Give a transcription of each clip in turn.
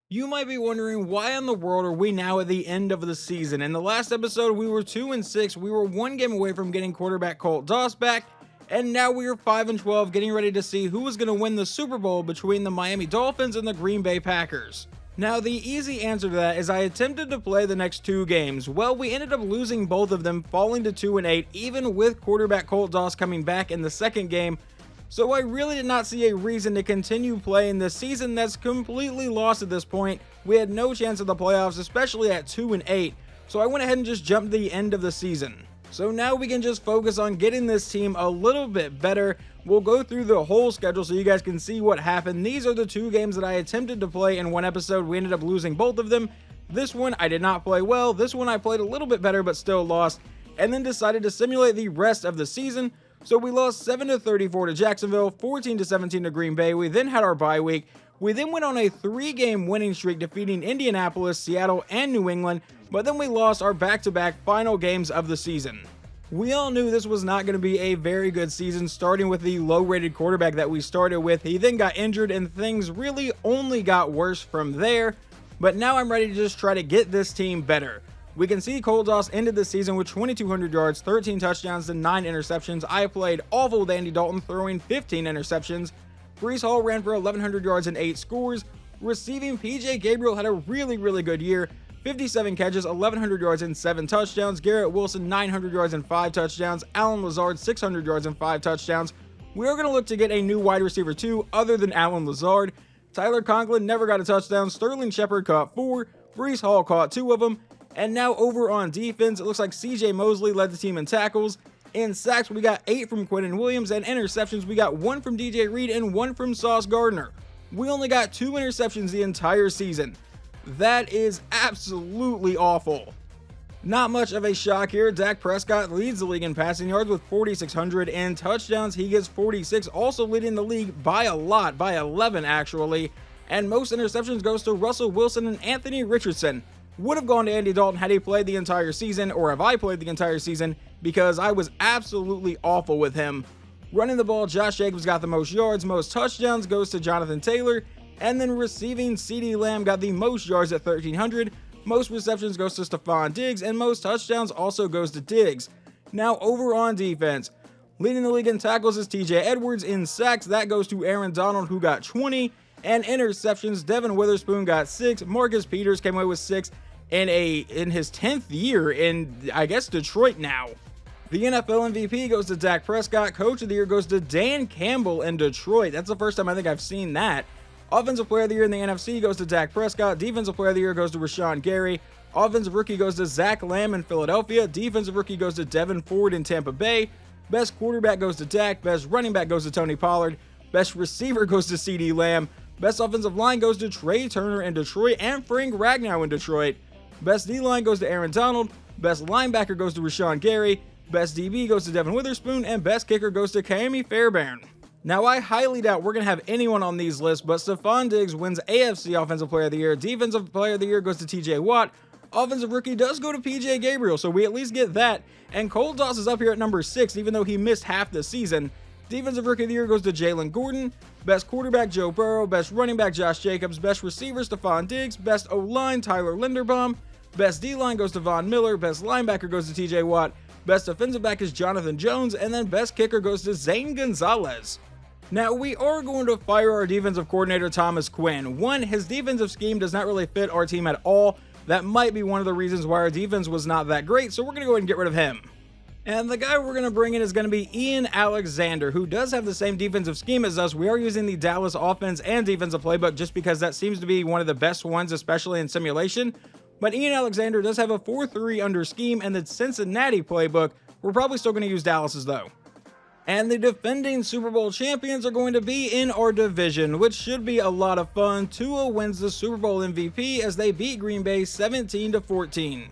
You might be wondering why in the world are we now at the end of the season? In the last episode, we were 2-6. We were one game away from getting quarterback Colt Doss back, and now we are 5-12, getting ready to see who is going to win the Super Bowl between the Miami Dolphins and the Green Bay Packers. Now, the easy answer to that is I attempted to play the next two games. Well, we ended up losing both of them, falling to 2-8, even with quarterback Colt Doss coming back in the second game. So I really did not see a reason to continue playing this season that's completely lost at this point. We had no chance of the playoffs, especially at 2-8, so I went ahead and just jumped to the end of the season. So now we can just focus on getting this team a little bit better. We'll go through the whole schedule so you guys can see what happened. These are the two games that I attempted to play in one episode. We ended up losing both of them. This one I did not play well. This one I played a little bit better but still lost, and then decided to simulate the rest of the season. So we lost 7-34 to Jacksonville, 14-17 to Green Bay. We then had our bye week. We then went on a 3-game winning streak, defeating Indianapolis, Seattle, and New England, but then we lost our back-to-back final games of the season. We all knew this was not going to be a very good season, starting with the low-rated quarterback that we started with. He then got injured, and things really only got worse from there. But now I'm ready to just try to get this team better. We can see Colt Doss ended the season with 2,200 yards, 13 touchdowns, and 9 interceptions. I played awful with Andy Dalton, throwing 15 interceptions. Breece Hall ran for 1,100 yards and 8 scores. Receiving, PJ Gabriel had a really good year. 57 catches, 1,100 yards, and 7 touchdowns. Garrett Wilson, 900 yards and 5 touchdowns. Allen Lazard, 600 yards and 5 touchdowns. We are going to look to get a new wide receiver too, other than Allen Lazard. Tyler Conklin never got a touchdown. Sterling Shepard caught 4. Breece Hall caught 2 of them. And now over on defense, it looks like CJ Mosley led the team in tackles. In sacks, we got 8 from Quinnen Williams, and interceptions, we got 1 from DJ Reed and 1 from Sauce Gardner. We only got 2 interceptions the entire season. That is absolutely awful. Not much of a shock here. Dak Prescott leads the league in passing yards with 4,600, and touchdowns, he gets 46, also leading the league by a lot, by 11 actually. And most interceptions goes to Russell Wilson and Anthony Richardson. Would have gone to Andy Dalton had he played the entire season, or have I played the entire season, because I was absolutely awful with him. Running the ball, Josh Jacobs got the most yards. Most touchdowns goes to Jonathan Taylor, and then receiving, CeeDee Lamb got the most yards at 1,300. Most receptions goes to Stephon Diggs, and most touchdowns also goes to Diggs. Now over on defense, leading the league in tackles is TJ Edwards. In sacks, that goes to Aaron Donald, who got 20, and interceptions, Devin Witherspoon got 6. Marcus Peters came away with 6. In his 10th year in, I guess, Detroit now. The NFL MVP goes to Dak Prescott. Coach of the Year goes to Dan Campbell in Detroit. That's the first time I think I've seen that. Offensive Player of the Year in the NFC goes to Dak Prescott. Defensive Player of the Year goes to Rashawn Gary. Offensive Rookie goes to Zach Lamb in Philadelphia. Defensive Rookie goes to Devin Ford in Tampa Bay. Best Quarterback goes to Dak. Best Running Back goes to Tony Pollard. Best Receiver goes to CeeDee Lamb. Best Offensive Line goes to Trey Turner in Detroit and Frank Ragnow in Detroit. Best D-line goes to Aaron Donald. Best linebacker goes to Rashawn Gary. Best DB goes to Devin Witherspoon. And best kicker goes to Kaimi Fairbairn. Now, I highly doubt we're going to have anyone on these lists, but Stephon Diggs wins AFC Offensive Player of the Year. Defensive Player of the Year goes to TJ Watt. Offensive Rookie does go to PJ Gabriel, so we at least get that. And Colt Doss is up here at number 6, even though he missed half the season. Defensive Rookie of the Year goes to Jalen Gordon. Best Quarterback, Joe Burrow. Best Running Back, Josh Jacobs. Best Receiver, Stephon Diggs. Best O-Line, Tyler Linderbaum. Best D-line goes to Von Miller. Best linebacker goes to TJ Watt. Best defensive back is Jonathan Jones. And then best kicker goes to Zane Gonzalez. Now, we are going to fire our defensive coordinator, Thomas Quinn. One, his defensive scheme does not really fit our team at all. That might be one of the reasons why our defense was not that great, so we're going to go ahead and get rid of him. And the guy we're going to bring in is going to be Ian Alexander, who does have the same defensive scheme as us. We are using the Dallas offense and defensive playbook just because that seems to be one of the best ones, especially in simulation. But Ian Alexander does have a 4-3 under scheme, and the Cincinnati playbook, we're probably still going to use Dallas's though. And the defending Super Bowl champions are going to be in our division, which should be a lot of fun. Tua wins the Super Bowl MVP as they beat Green Bay 17-14.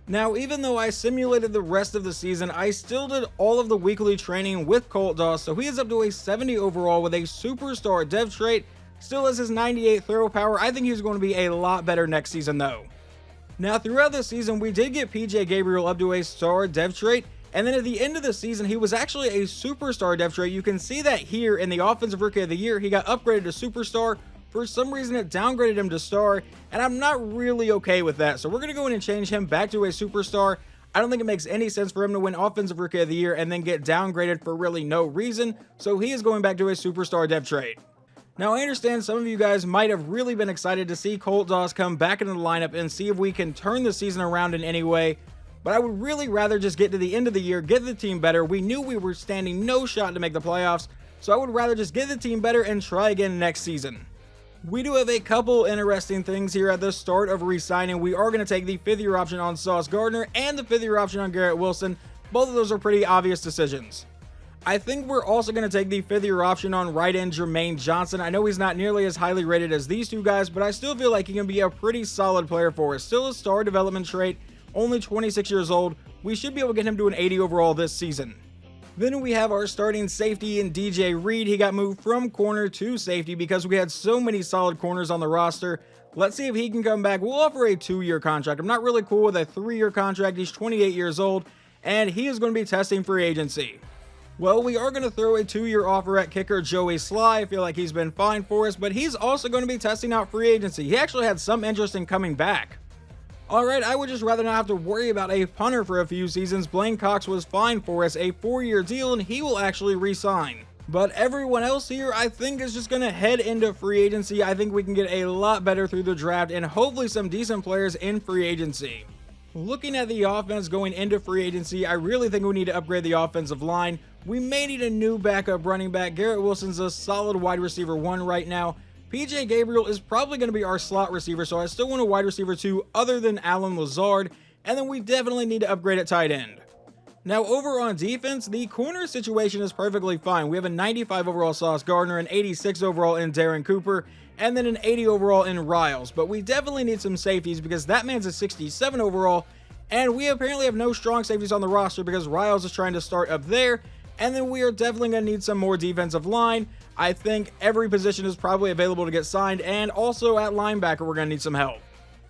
Now, even though I simulated the rest of the season, I still did all of the weekly training with Colt Doss, so he is up to a 70 overall with a superstar dev trait. Still has his 98 throw power. I think he's going to be a lot better next season though. Now, throughout the season, we did get PJ Gabriel up to a star dev trait, and then at the end of the season, he was actually a superstar dev trait. You can see that here in the Offensive Rookie of the Year. He got upgraded to superstar For some reason, it downgraded him to star, and I'm not really okay with that. So we're going to go in and change him back to a superstar. I don't think it makes any sense for him to win Offensive Rookie of the Year and then get downgraded for really no reason. So he is going back to a superstar dev trade. Now, I understand some of you guys might have really been excited to see Colt Doss come back into the lineup and see if we can turn the season around in any way. But I would really rather just get to the end of the year, get the team better. We knew we were standing no shot to make the playoffs. So I would rather just get the team better and try again next season. We do have a couple interesting things here at the start of re-signing. We are going to take the 5th year option on Sauce Gardner and the 5th year option on Garrett Wilson. Both of those are pretty obvious decisions. I think we're also going to take the 5th year option on right end Jermaine Johnson. I know he's not nearly as highly rated as these two guys, but I still feel like he can be a pretty solid player for us. Still a star development trait, only 26 years old. We should be able to get him to an 80 overall this season. Then we have our starting safety in DJ Reed. He got moved from corner to safety because we had so many solid corners on the roster. Let's see if he can come back. We'll offer a 2-year contract. I'm not really cool with a 3-year contract. He's 28 years old, and he is going to be testing free agency. Well, we are going to throw a 2-year offer at kicker Joey Sly. I feel like he's been fine for us, but he's also going to be testing out free agency. He actually had some interest in coming back. Alright, I would just rather not have to worry about a punter for a few seasons. Blaine Cox was fine for us, a 4-year deal, and he will actually re-sign. But everyone else here, I think, is just going to head into free agency. I think we can get a lot better through the draft and hopefully some decent players in free agency. Looking at the offense going into free agency, I really think we need to upgrade the offensive line. We may need a new backup running back. Garrett Wilson's a solid wide receiver 1 right now. PJ Gabriel is probably going to be our slot receiver, so I still want a wide receiver 2 other than Allen Lazard, and then we definitely need to upgrade at tight end. Now, over on defense, the corner situation is perfectly fine. We have a 95 overall Sauce Gardner, an 86 overall in Darren Cooper, and then an 80 overall in Riles, but we definitely need some safeties because that man's a 67 overall, and we apparently have no strong safeties on the roster because Riles is trying to start up there, and then we are definitely going to need some more defensive line. I think every position is probably available to get signed, and also at linebacker we're going to need some help.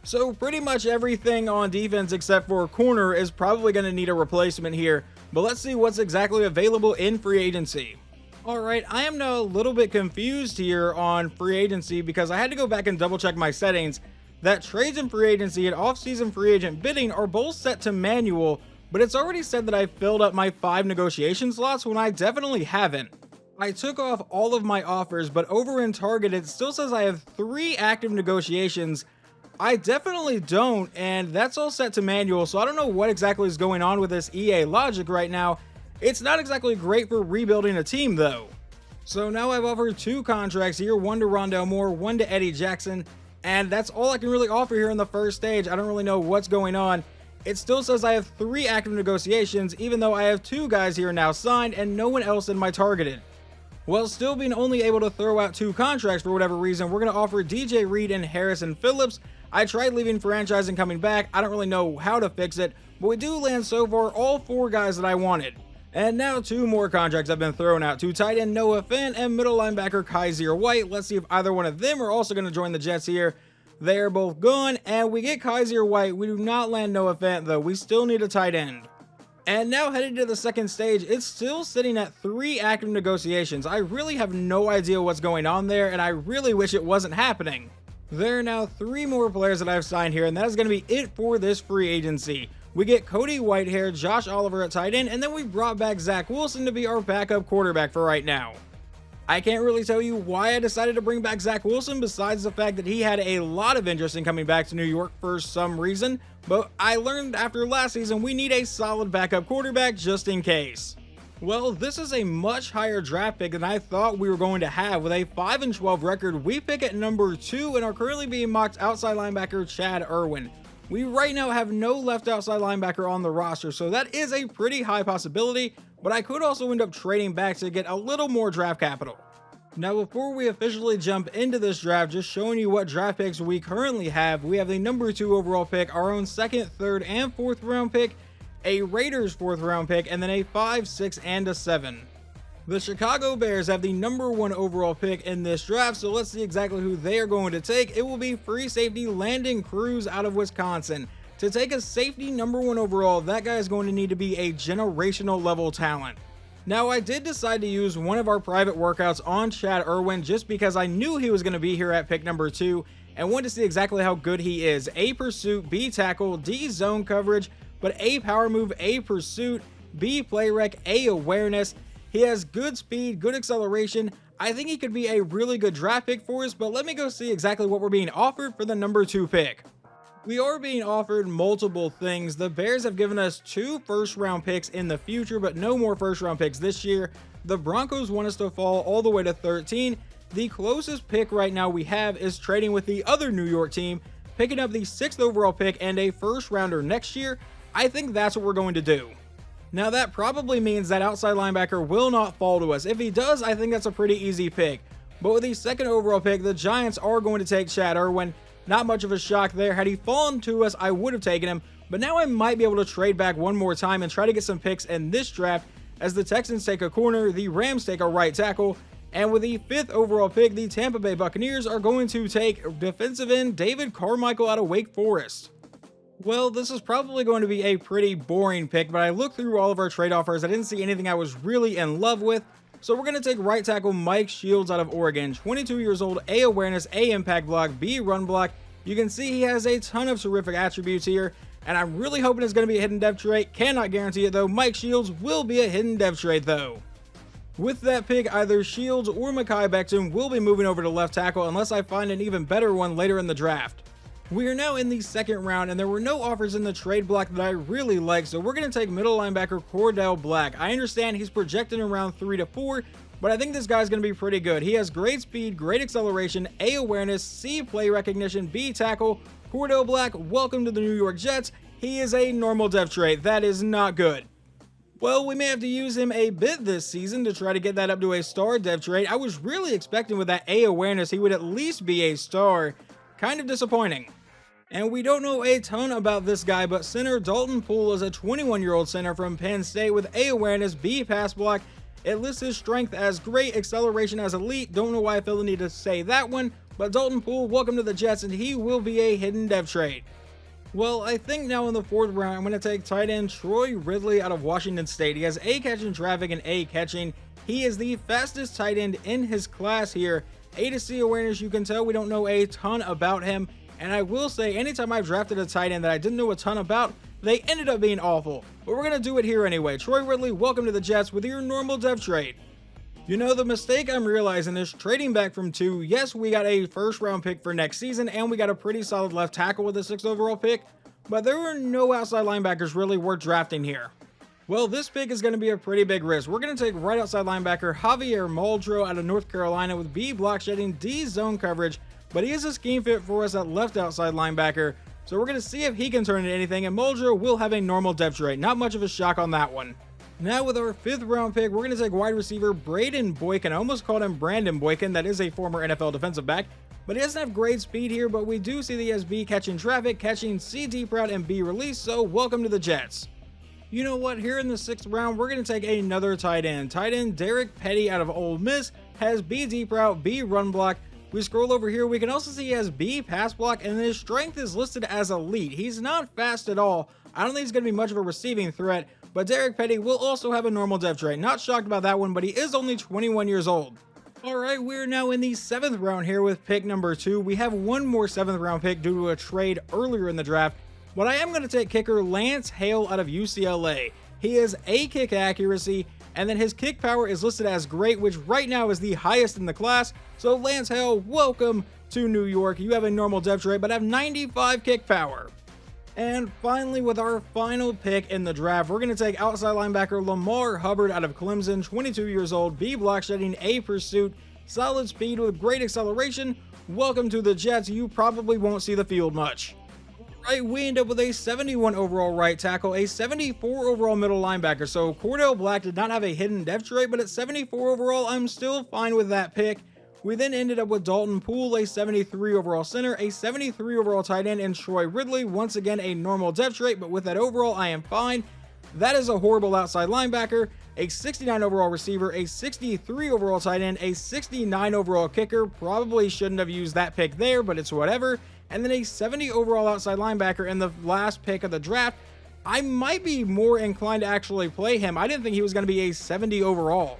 So pretty much everything on defense except for corner is probably going to need a replacement here, but let's see what's exactly available in free agency. Alright, I am now a little bit confused here on free agency because I had to go back and double check my settings. That trades in free agency and off-season free agent bidding are both set to manual, but it's already said that I filled up my 5 negotiation slots when I definitely haven't. I took off all of my offers, but over in Target it still says I have 3 active negotiations. I definitely don't, and that's all set to manual, so I don't know what exactly is going on with this EA logic right now. It's not exactly great for rebuilding a team though. So now I've offered 2 contracts here, one to Rondell Moore, one to Eddie Jackson, and that's all I can really offer here in the first stage. I don't really know what's going on. It still says I have 3 active negotiations, even though I have 2 guys here now signed and no one else in my targeted. While still being only able to throw out 2 contracts for whatever reason, we're going to offer DJ Reed and Harrison Phillips. I tried leaving franchise and coming back. I don't really know how to fix it, but we do land so far all 4 guys that I wanted. And now 2 more contracts have been thrown out to tight end Noah Fant and middle linebacker Kaiser White. Let's see if either one of them are also going to join the Jets here. They're both gone, and we get Kaiser White. We do not land Noah Fant though. We still need a tight end. And now headed to the second stage, it's still sitting at 3 active negotiations. I really have no idea what's going on there, and I really wish it wasn't happening. There are now 3 more players that I've signed here, and that is going to be it for this free agency. We get Cody Whitehair, Josh Oliver at tight end, and then we brought back Zach Wilson to be our backup quarterback for right now. I can't really tell you why I decided to bring back Zach Wilson besides the fact that he had a lot of interest in coming back to New York for some reason, but I learned after last season we need a solid backup quarterback just in case. Well, this is a much higher draft pick than I thought we were going to have. With a 5-12 record, we pick at number 2 and are currently being mocked outside linebacker Chad Irwin. We right now have no left outside linebacker on the roster, so that is a pretty high possibility, but I could also end up trading back to get a little more draft capital. Now, before we officially jump into this draft, just showing you what draft picks we currently have. We have the number 2 overall pick, our own 2nd, 3rd, and 4th round pick, a Raiders 4th round pick, and then a 5, 6, and a 7. The Chicago Bears have the number 1 overall pick in this draft, so let's see exactly who they are going to take. It will be free safety Landon Cruz out of Wisconsin. To take a safety number 1 overall, that guy is going to need to be a generational level talent. Now, I did decide to use one of our private workouts on Chad Irwin just because I knew he was going to be here at pick number 2 and wanted to see exactly how good he is. A pursuit, B tackle, D zone coverage, but A power move, A pursuit, B play rec, A awareness. He has good speed, good acceleration. I think he could be a really good draft pick for us, but let me go see exactly what we're being offered for the number 2 pick. We are being offered multiple things. The Bears have given us 2 first-round picks in the future, but no more first-round picks this year. The Broncos want us to fall all the way to 13. The closest pick right now we have is trading with the other New York team, picking up the 6th overall pick and a first-rounder next year. I think that's what we're going to do. Now, that probably means that outside linebacker will not fall to us. If he does, I think that's a pretty easy pick. But with the 2nd overall pick, the Giants are going to take Chad Irwin. Not much of a shock there. Had he fallen to us, I would have taken him, but now I might be able to trade back one more time and try to get some picks in this draft as the Texans take a corner, the Rams take a right tackle, and with the 5th overall pick, the Tampa Bay Buccaneers are going to take defensive end David Carmichael out of Wake Forest. Well, this is probably going to be a pretty boring pick, but I looked through all of our trade offers. I didn't see anything I was really in love with. So we're going to take right tackle Mike Shields out of Oregon, 22 years old, A awareness, A impact block, B run block. You can see he has a ton of terrific attributes here, and I'm really hoping it's going to be a hidden depth trait. Cannot guarantee it though. Mike Shields will be a hidden depth trait though. With that pick, either Shields or Mekhi Becton will be moving over to left tackle unless I find an even better one later in the draft. We are now in the 2nd round, and there were no offers in the trade block that I really like, so we're going to take middle linebacker Cordell Black. I understand he's projected around 3 to 4, but I think this guy's going to be pretty good. He has great speed, great acceleration, A awareness, C play recognition, B tackle. Cordell Black, welcome to the New York Jets. He is a normal depth trait. That is not good. Well, we may have to use him a bit this season to try to get that up to a star depth trait. I was really expecting with that A awareness he would at least be a star. Kind of disappointing. And we don't know a ton about this guy, but center Dalton Poole is a 21-year-old center from Penn State with A awareness, B pass block. It lists his strength as great, acceleration as elite. Don't know why I feel the need to say that one, but Dalton Poole, welcome to the Jets, and he will be a hidden depth trait. Well, I think now in the 4th round, I'm going to take tight end Troy Ridley out of Washington State. He has A catching traffic and A catching. He is the fastest tight end in his class here. A to C awareness, you can tell we don't know a ton about him. And I will say, anytime I've drafted a tight end that I didn't know a ton about, they ended up being awful. But we're going to do it here anyway. Troy Ridley, welcome to the Jets with your normal depth trait. You know, the mistake I'm realizing is trading back from 2. Yes, we got a 1st round pick for next season, and we got a pretty solid left tackle with the 6th overall pick, but there were no outside linebackers really worth drafting here. Well, this pick is going to be a pretty big risk. We're going to take right outside linebacker Javier Muldrow out of North Carolina with B block shedding, D zone coverage, but he is a scheme fit for us at left outside linebacker, so we're going to see if he can turn into anything, and Muldrow will have a normal depth trait. Not much of a shock on that one. Now with our 5th round pick, we're going to take wide receiver Braden Boykin. I almost called him Brandon Boykin. That is a former NFL defensive back, but he doesn't have great speed here, but we do see that he has B catching traffic, catching C deep route, and B release, so welcome to the Jets. You know what? Here in the 6th round, we're going to take another tight end. Tight end Derek Petty out of Ole Miss has B deep route, B run block. We scroll over here, we can also see he has B pass block, and his strength is listed as elite. He's not fast at all. I don't think he's going to be much of a receiving threat, but Derek Petty will also have a normal depth trait. Not shocked about that one, but he is only 21 years old. Alright, we're now in the 7th round here with pick number 2. We have one more 7th round pick due to a trade earlier in the draft, but I am going to take kicker Lance Hale out of UCLA. He has A kick accuracy, and then his kick power is listed as great, which right now is the highest in the class. So Lance Hale, welcome to New York. You have a normal depth trait, but have 95 kick power. And finally, with our final pick in the draft, we're going to take outside linebacker Lamar Hubbard out of Clemson, 22 years old, B block shedding, A pursuit, solid speed with great acceleration. Welcome to the Jets. You probably won't see the field much. Right, we end up with a 71 overall right tackle, a 74 overall middle linebacker. So Cordell Black did not have a hidden depth trait, but at 74 overall, I'm still fine with that pick. We then ended up with Dalton Poole, a 73 overall center, a 73 overall tight end, and Troy Ridley, once again a normal depth trait, but with that overall, I am fine. That is a horrible outside linebacker, a 69 overall receiver, a 63 overall tight end, a 69 overall kicker. Probably shouldn't have used that pick there, but it's whatever. And then a 70 overall outside linebacker in the last pick of the draft. I might be more inclined to actually play him. I didn't think he was going to be a 70 overall.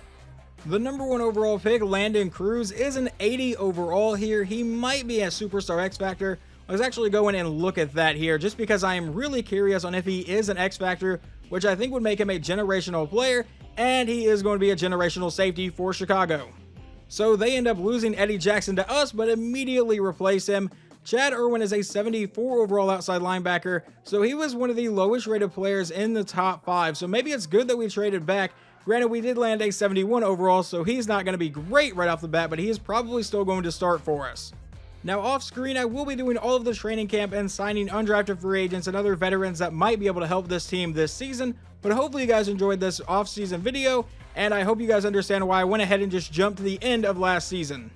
The number 1 overall pick, Landon Cruz, is an 80 overall here. He might be a superstar X Factor. Let's actually go in and look at that here, just because I am really curious on if he is an X Factor, which I think would make him a generational player, and he is going to be a generational safety for Chicago. So they end up losing Eddie Jackson to us, but immediately replace him. Chad Irwin is a 74 overall outside linebacker, so he was one of the lowest rated players in the top 5. So maybe it's good that we traded back. Granted, we did land a 71 overall, so he's not going to be great right off the bat, but he is probably still going to start for us. Now off screen, I will be doing all of the training camp and signing undrafted free agents and other veterans that might be able to help this team this season, but hopefully you guys enjoyed this off-season video, and I hope you guys understand why I went ahead and just jumped to the end of last season.